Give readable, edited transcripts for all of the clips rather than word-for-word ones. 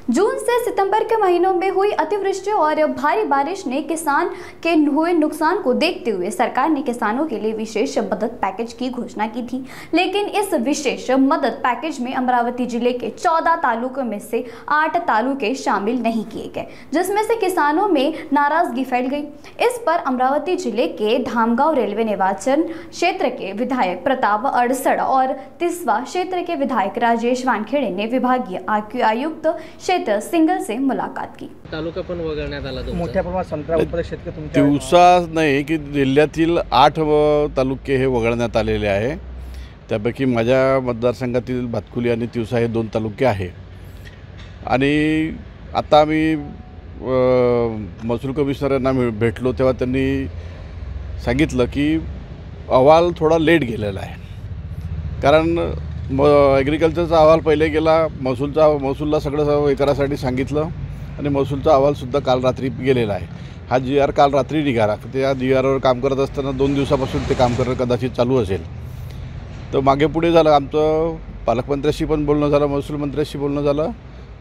जून से सितंबर के महीनों में हुई अतिवृष्टि और भारी बारिश ने किसान के हुए नुकसान को देखते हुए सरकार ने किसानों के लिए विशेष मदद पैकेज की घोषणा की थी। लेकिन इस विशेष मदद पैकेज में अमरावती जिले के 14 तालुकों में से 8 तालुके शामिल नहीं किए गए, जिसमें से किसानों में नाराजगी फैल गई। इस पर अमरावती जिले के धामगांव रेलवे निर्वाचन क्षेत्र के विधायक प्रताप अडसड और तिस्वा क्षेत्र के विधायक राजेश वानखेड़े ने विभागीय आयुक्त क्षेत्र सिंगल से मुलाकात की। तालुका पण वगळण्यात आला तुमचा मोठ्या प्रमाणात संत्रा उत्पादक शेतकरी तुमच्या तिवसा नाही की जिल्ह्यातील 8 तालुके हे वगळण्यात आलेले आहे। त्यापैकी माझ्या मतदारसंघातील भातकुली आणि तिवसा हे 2 तालुके आहे। आणि आता आम्ही महसूल कमिशनरांना भेटलो तेव्हा त्यांनी सांगितलं की अहवाल थोडा लेट गेलेला आहे, कारण ॲग्रिकल्चरचा अहवाल पहिले गेला, महसूलला सगळं हे करायसाठी सांगितलं आणि महसूलचा अहवालसुद्धा काल रात्री गेलेला आहे। हा GR काल रात्री निघाला। त्या GRवर काम करत असताना 2 दिवसापासून ते काम करणं कदाचित चालू असेल। तर मागे पुढे झालं, आमचं पालकमंत्र्याशी पण बोलणं झालं, महसूल मंत्र्याशी बोलणं झालं,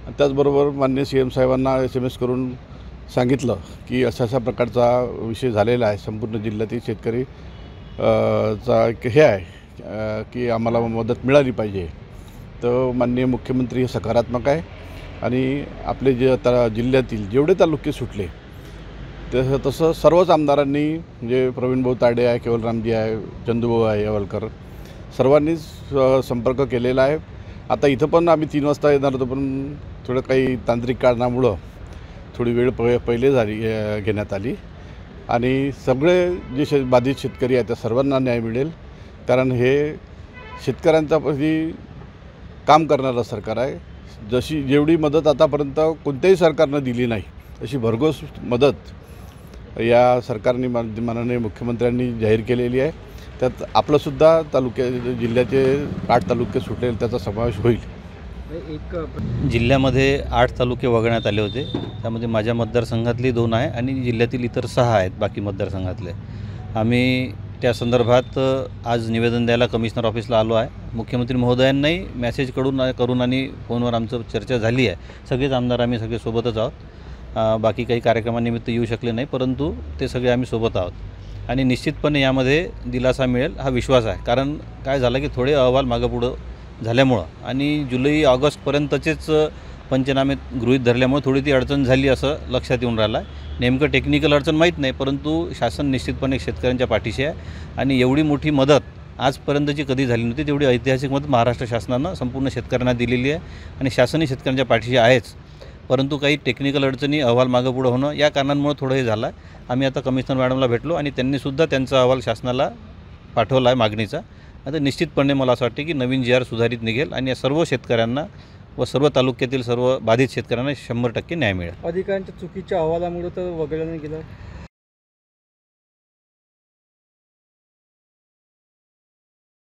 त्याचबरोबर माननीय CM साहेबांना SMS करून सांगितलं की अशा प्रकारचा विषय झालेला आहे। संपूर्ण जिल्ह्यातील शेतकरी चा हे आहे की आम्हाला मदत मिळाली पाहिजे। तर माननीय मुख्यमंत्री हे सकारात्मक आहे आणि आपले जे आता जिल्ह्यातील जेवढे तालुके सुटले तसं सर्वच आमदारांनी, म्हणजे प्रवीणभाऊ ताडे आहे, केवलरामजी आहे, चंदूभाऊ आहे येवलकर, सर्वांनीच संपर्क केलेला आहे। आता इथं पण आम्ही 3 वाजता येणार होतो, पण थोडं काही तांत्रिक कारणामुळं थोडी वेळ पहिले घेण्यात आली आणि सगळे जे बाधित शेतकरी आहेत त्या सर्वांना न्याय मिळेल, कारण हे शेतकऱ्यांचा काम करणारं सरकार आहे। जेवढी मदत आतापर्यंत कोणत्याही सरकारनं दिली नाही अशी भरघोस मदत या सरकारने माननीय मुख्यमंत्र्यांनी जाहीर केलेली आहे। त्यात आपलंसुद्धा जिल्ह्याचे 8 तालुके सुटेल त्याचा समावेश होईल। जिल्ह्यामध्ये 8 तालुके वगळण्यात आले होते, त्यामध्ये माझ्या मतदारसंघातली 2 आहे आणि जिल्ह्यातील इतर 6 आहेत बाकी मतदारसंघातले। आम्ही त्या संदर्भात आज निवेदन द्यायला कमिशनर ऑफिसला आलो आहे। मुख्यमंत्री महोदयांनाही मेसेज करून आणि फोनवर आमचं चर्चा झाली आहे। सगळेच आमदार आम्ही सगळे सोबतच आहोत। बाकी काही कार्यक्रमानिमित्त येऊ शकले नाही, परंतु ते सगळे आम्ही सोबत आहोत आणि निश्चितपणे यामध्ये दिलासा मिळेल हा विश्वास आहे। कारण काय झालं की थोडे अहवाल मागं पुढं झाल्यामुळं आणि जुलै ऑगस्टपर्यंतचेच पंचनामे गृहीत धरल्यामुळे थोडी ती अडचण झाली असं लक्षात येऊन राहिलं आहे। नेमकं टेक्निकल अडचण माहीत नाही, परंतु शासन निश्चितपणे शेतकऱ्यांच्या पाठीशी आहे आणि एवढी मोठी मदत आजपर्यंतची कधी झाली नव्हती। तेवढी ऐतिहासिक मदत महाराष्ट्र शासनानं संपूर्ण शेतकऱ्यांना दिलेली आहे आणि शासनही शेतकऱ्यांच्या पाठीशी आहेच, परंतु काही टेक्निकल अडचणी, अहवाल मागं पुढं होणं या कारणांमुळे थोडं हे झालं आहे। आम्ही आता कमिशनर मॅडमला भेटलो आणि त्यांनीसुद्धा त्यांचा अहवाल शासनाला पाठवला आहे मागणीचा। आता निश्चितपणे मला असं वाटते की नवीन GR सुधारित निघेल आणि या सर्व शेतकऱ्यांना व सर्व तालुक्यातील सर्व बाधित शेतकऱ्यांना 100% न्याय मिळेल। अधिकाऱ्यांच्या चुकीच्या अहवालामुळे तर वगळलं गेलं।